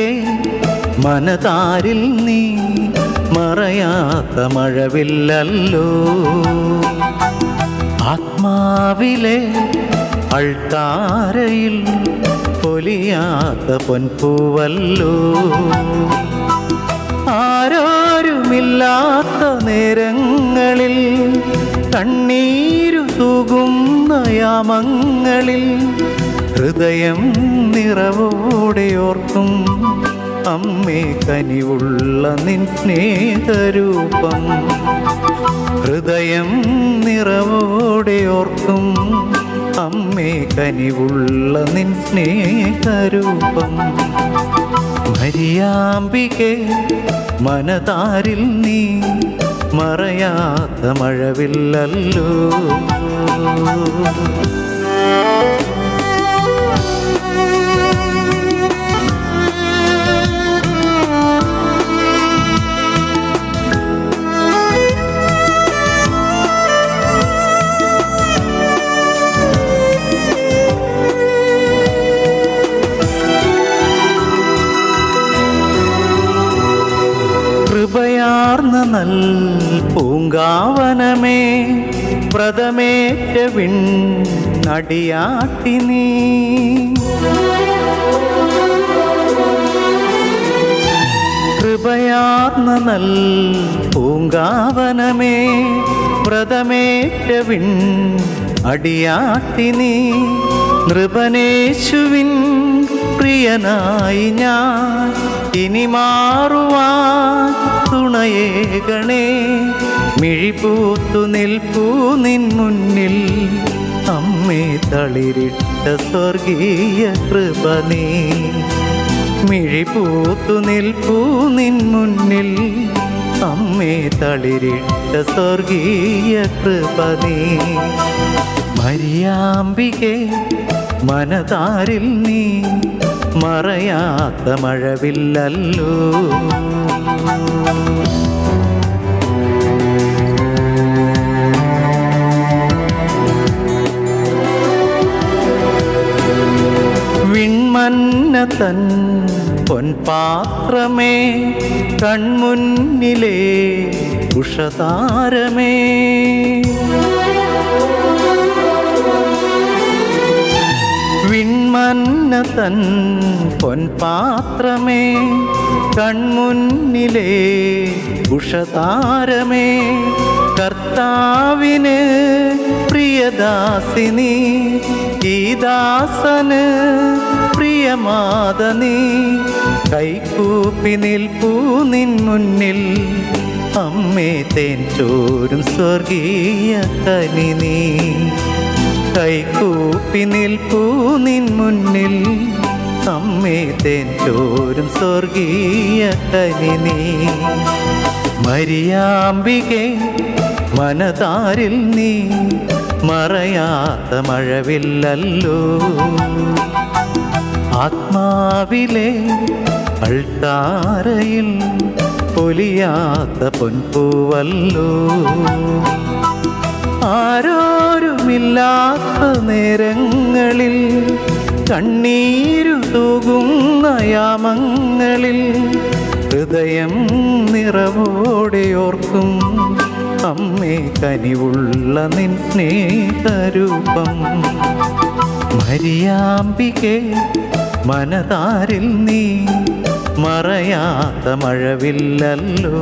മരിയാമ്പികേ മനതാരിൽ നീ മറയാത്ത മഴവില്ലല്ലോ. ആത്മാവിലെ അൾത്താരയിൽ പൊലിയാത്ത പൊൻപൂവല്ലോ. ആരോരുമില്ലാത്ത നേരങ്ങളിൽ കണ്ണീരു തൂകുന്ന യാമങ്ങളിൽ ഹൃദയം നിറവോടെ ഓർക്കും അമ്മേ കനിവുള്ള നിൻ സ്നേഹരൂപം. ഹൃദയം നിറവോടെ ഓർക്കും അമ്മേ കനിവുള്ള നിൻ സ്നേഹരൂപം. മരിയാമ്പികേ മനതാരിൽ നീ മറയാത്ത മഴവില്ലല്ലോ. കൃപയാർന്ന നൽ പൂങ്കാവനമേ വ്രതമേറ്റ വിണ്ണടിയാട്ടി നീ. കൃപയാർന്ന നൽ പൂങ്കാവനമേ വ്രതമേറ്റ വിണ്ണടിയാട്ടി നീ. നൃപനേശുവിൻ പ്രിയനായി ഞാൻ ഇനി മാറുവാൻ തുണയേകണേ. മിഴിപൂത്തു നിൽപ്പൂ നിൻ മുന്നിൽ അമ്മേ തളിരിട്ട സ്വർഗീയ കൃപ നീ. മിഴിപൂത്തു നിൽപ്പൂ നിൻ മുന്നിൽ അമ്മേ തളിരിട്ട സ്വർഗീയ കൃപ നീ. മരിയാമ്പികേ മനതാരിൽ നീ മറയാത്ത മഴവില്ലല്ലോ. വിൺമന്ന തൻ പൊൻപാത്രമേ കൺമുന്നിലേ ഉഷതാരമേ. വിൺമന്ന തൻ പൊൻപാത്രമേ കൺമുന്നിലേ ഉഷതാരമേ. കർത്താവിന് പ്രിയദാസിനി ഈ ദാസന് പ്രിയമാതനീ. കൈകൂപ്പി നിൽപ്പൂ നിൻ മുന്നിൽ അമ്മേ തേൻ ചോരും സ്വർഗീയ കനി നീ. കൈകൂപ്പി നിൽപ്പൂ നിൻ മുന്നിൽ അമ്മേ തേൻ ചോരും സ്വർഗീയ കനി നീ. മരിയാമ്പികേ മനതാരിൽ നീ മറയാത്ത മഴവില്ലല്ലോ. ആത്മാവിലെ അൾത്താരയിൽ പൊലിയാത്ത പൊൻപൂവല്ലോ. ആരോരുമില്ലാത്ത നേരങ്ങളിൽ കണ്ണീരു തൂകുന്ന യാമങ്ങളിൽ ഹൃദയം നിറവോടെ ഓർക്കും അമ്മേ കനിവുള്ള നിൻ സ്നേഹരൂപം. മരിയാമ്പികേ മനതാരിൽ നീ മറയാത്ത മഴവില്ലല്ലോ.